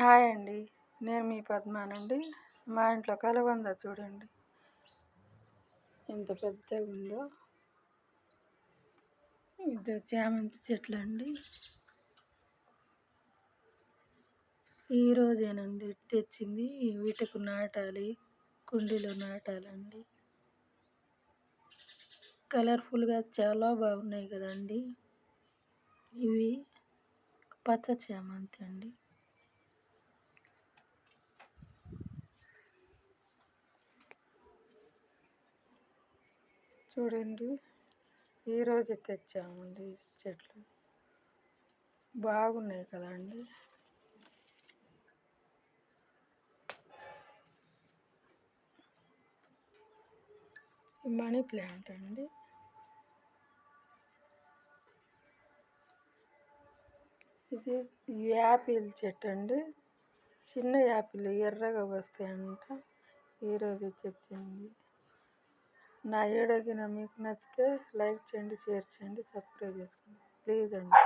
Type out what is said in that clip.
Hi అండి. నేను మీ పద్మానండి. మా ఇంట్లో కలబంద చూడండి ఎంత పెద్దగా ఉందో. ఇది చామంతి చెట్లు అండి. ఈరోజేనండి తెచ్చింది. వీటికి నాటాలి, కుండీలో నాటాలండి. కలర్ఫుల్గా చాలా బాగున్నాయి కదండి. ఇవి పచ్చ చామంతి అండి. చూడండి, ఈరోజు తెచ్చామండి చెట్లు. బాగున్నాయి కదండి. మనీ ప్లాంట్ అండి. ఇది యాపిల్ చెట్టు అండి. చిన్న యాపిల్ ఎర్రగా వస్తాయంట. ఈరోజు తెచ్చింది. నా వీడియో మీకు నచ్చితే లైక్ చేయండి, షేర్ చేయండి, సబ్స్క్రైబ్ చేసుకోండి ప్లీజ్ అండి.